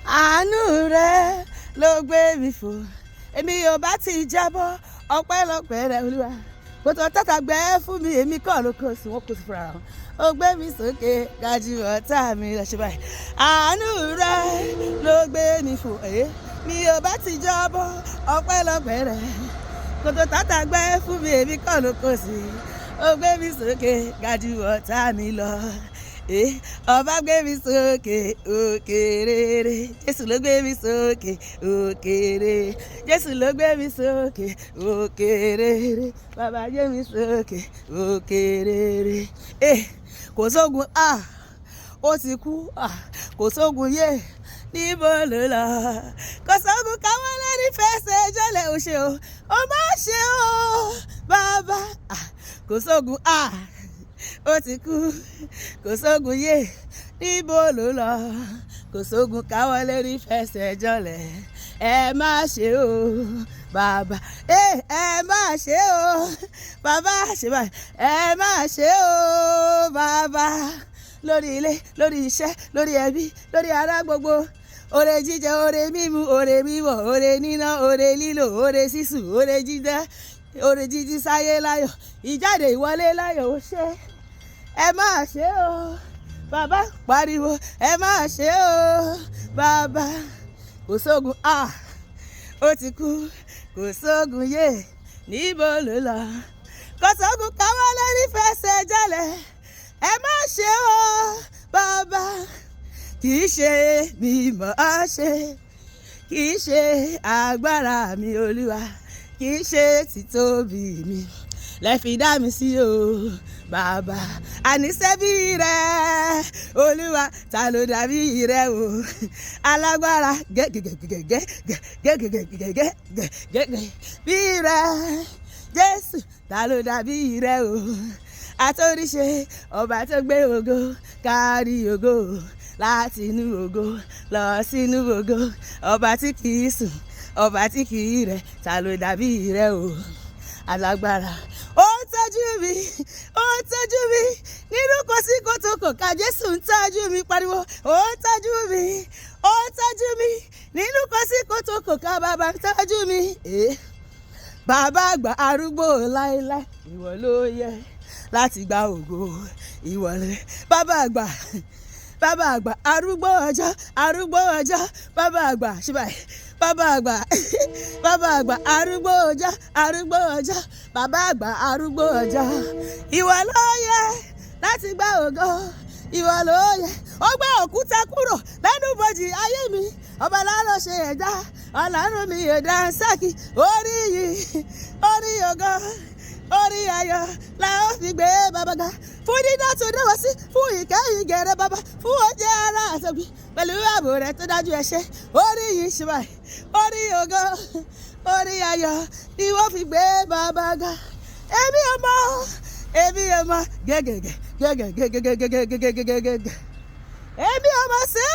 àánú rẹ ló gbé mi fò èmi ò bá ti jábọ́ ọpẹ́lọpẹ́ rẹ olúwa kò tó tàtà gbẹ́ fún mi èmi kọ́ ló kó sí wọn kó sí fúnra wọn ó gbé mi sókè gajú ọ̀tá mi lọ ṣe báyìí àánú rẹ ló gbé mi fò mi ò bá ti jábọ́ ọpẹ́lọpẹ́ rẹ kò tó tàtà gbẹ́ fún mi èmi kọ́ ló kó sí ó gbé mi sókè gajú ọ̀tá mi lọ. Ọba gbé mi sókè òkè rere Jésù ló gbé mi sókè òkè rere Jésù ló gbé mi sókè òkè rere bàbá gbé mi sókè òkè rere kò sógun ó ti kú kò sógun yé níbo ló lọ kò sógun káwọn lẹ́ni fẹsẹ̀ jọlẹ̀ ò ṣe o ó má ṣe o bàbá kò sógun ó ti kú kò sógun yé níbo ló lọ kò sógun káwọn lérí fẹsẹ̀ jọlẹ̀ ẹ má ṣe o bàbá ẹ má ṣe o bàbá ṣe báyìí ẹ má ṣe o bàbá lórí ilé lórí iṣẹ́ lórí ẹbí lórí ará gbogbo oore jíjẹ oore mímu oore mímọ́ oore níná oore lílò oore sísùn oore jíjẹ oore jíjí sáyé láyọ̀ ìjáde ìwọlé láyọ̀ ó ṣe ẹ má ṣe o bàbá pariwo ẹ má ṣe o bàbá kò sógun ó ti kú kò sógun yé níbo ló lọ kò sógun káwọn lórí fẹsẹ̀ jálẹ̀ ẹ má ṣe o bàbá kì í ṣe mi mọ̀ ọ́ ṣe kì í ṣe agbára mi olúwa kì í ṣe títóbi mi lẹ fi dá mi sí o bàbá àníṣe bí rẹ olúwa ta ló dàbí rẹ o alágbára gẹgẹgẹgẹgẹgẹgẹgẹgẹ bí rẹ jésù ta ló dàbí rẹ o àtòríṣe ọba tó gbé ògo kárí ògo láti inú ògo lọ sínú ògo ọba tí kì í sùn ọba tí kì í rẹ̀ ta ló dàbí rẹ o alágbára ó ń tọ́jú mi nínú kòsíkòtò kò ká jésù ń tọ́jú mi pariwo ó ń tọ́jú mi nínú kòsíkòtò kò ká bàbá ń tọ́jú mi bàbá àgbà arúgbó láéláé ìwọ ló yẹ láti gba ògo ìwọ lẹ bàbá àgbà arúgbó ọjọ́ bàbá àgbà ṣíbàì bàbá àgbà arúgbó ọjọ́ bàbá àgbà arúgbó ọjọ́ ìwọ ló yẹ láti gba ògo ìwọ ló yẹ ó gbé òkúta kúrò lẹ́nu bòjì ayé mi ọba lárọ̀ ṣe ẹ̀dá ọlọ́run mi ẹ̀dá sákì orí yìí orí ògo orí ayọ̀ la ó fi gbé bàbá ga fún dídá tó dé wá sí fún ìkẹyìn gẹrẹ bàbá fún oúnjẹ ara àtọ̀gbì pẹ̀lú ààbò rẹ̀ tó dájú ẹ̀ṣẹ̀ orí yìí ṣe báyìí orí ògo orí ayọ̀ ni wọ́n fi gbé bàbá ga èmi ọmọ gẹ́gẹ́gẹ́ èmi ọmọ sí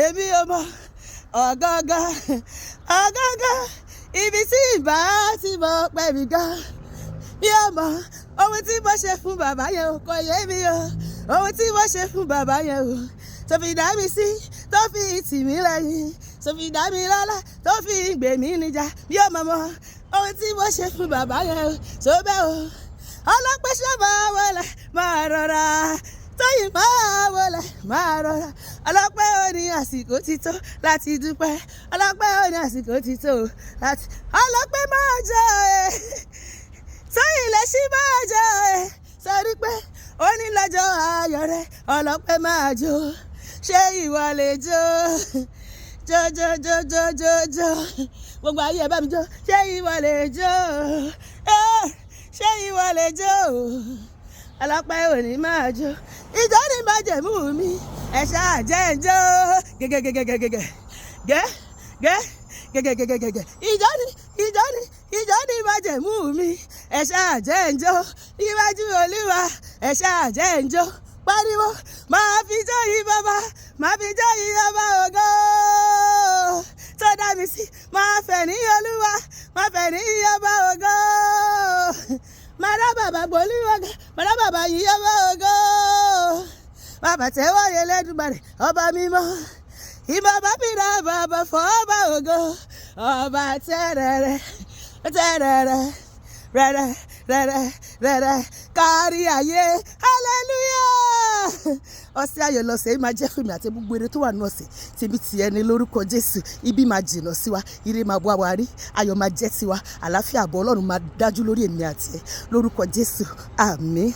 èmi ọmọ ọ̀gángan ibi tí ìbá ti mọ pẹ́ mi gan mi ò mọ̀ ohun tí mo ṣe fún bàbá yẹn o kò yé mi o ohun tí mo ṣe fún bàbá yẹn o tó fi dá mi sí tó fi tì mí lẹ́yìn tó fi dá mi lọ́lá tó fi gbè mí níjà mi ò mọ̀ ohun tí mo ṣe fún bàbá yẹn o tó bẹ́ẹ̀ o ọlọ́pẹ́ ṣe máa wọlé máa rọra tóyìn máa wọlé máa rọra ọlọ́pẹ́ ò ní àsìkò ti tó láti dúpẹ́ ọlọ́pẹ́ ò ní àsìkò ti tó láti ọlọ́pẹ́ máa jẹ́ tóyìn lè ṣí máa jẹ́ sọrí pé ó ní lọ́jọ́ ayọ̀ rẹ̀ ọlọ́pẹ́ máa jó ṣé ìwọ lè jó gbogbo ayé ẹ bá mi jó ṣé ìwọ lè jó ṣé ìwọ lè jó ọlọ́pẹ́ ò ní máa jó ìjọ ní májẹ̀mú mi ẹ̀ṣá jẹ́ ń jó gẹ́gẹ́gẹ́gẹ́gẹ́gẹ́ ìjọ ní májẹ̀mú mi ẹ̀ṣá jẹ́ ń jó níwájú olúwa ẹ̀ṣá jẹ́ ń jó pariwo máa fi jó yìí bàbá máa fi jó yìí ọba ògo tó dá mi sí máa fẹ̀ ní olúwa máa fẹ̀ ní ọba ògo máa dá bàbá gbólúwàgà máa dá bàbá yìí ọba ògo bàbá tẹ́wọ́ yẹ lẹ́dùmarè ọba mímọ́ ìbà bá mi dá bàbá fọ́ọ̀bà ògo ọba tẹ́rẹ̀rẹ̀ tẹ́rẹ̀rẹ̀ rẹ̀rẹ̀ rẹ̀rẹ̀ rẹ̀rẹ̀ kárí ayé hallelujah. Ọ̀sẹ̀ ayọ̀ lọ́sẹ̀ yìí máa jẹ́ fún mi àti gbogbo eré tó wà ní ọ̀sẹ̀ tèmi tiẹ̀ ní lórúkọ Jésù. Ibi máa jìnnà sí wa, ire máa wá wa rí, ayọ̀ máa jẹ́ tiwa, àlàáfíà àbọ̀ Ọlọ́run máa dájú lórí èmi àti ẹ lórúkọ Jésù, àmín.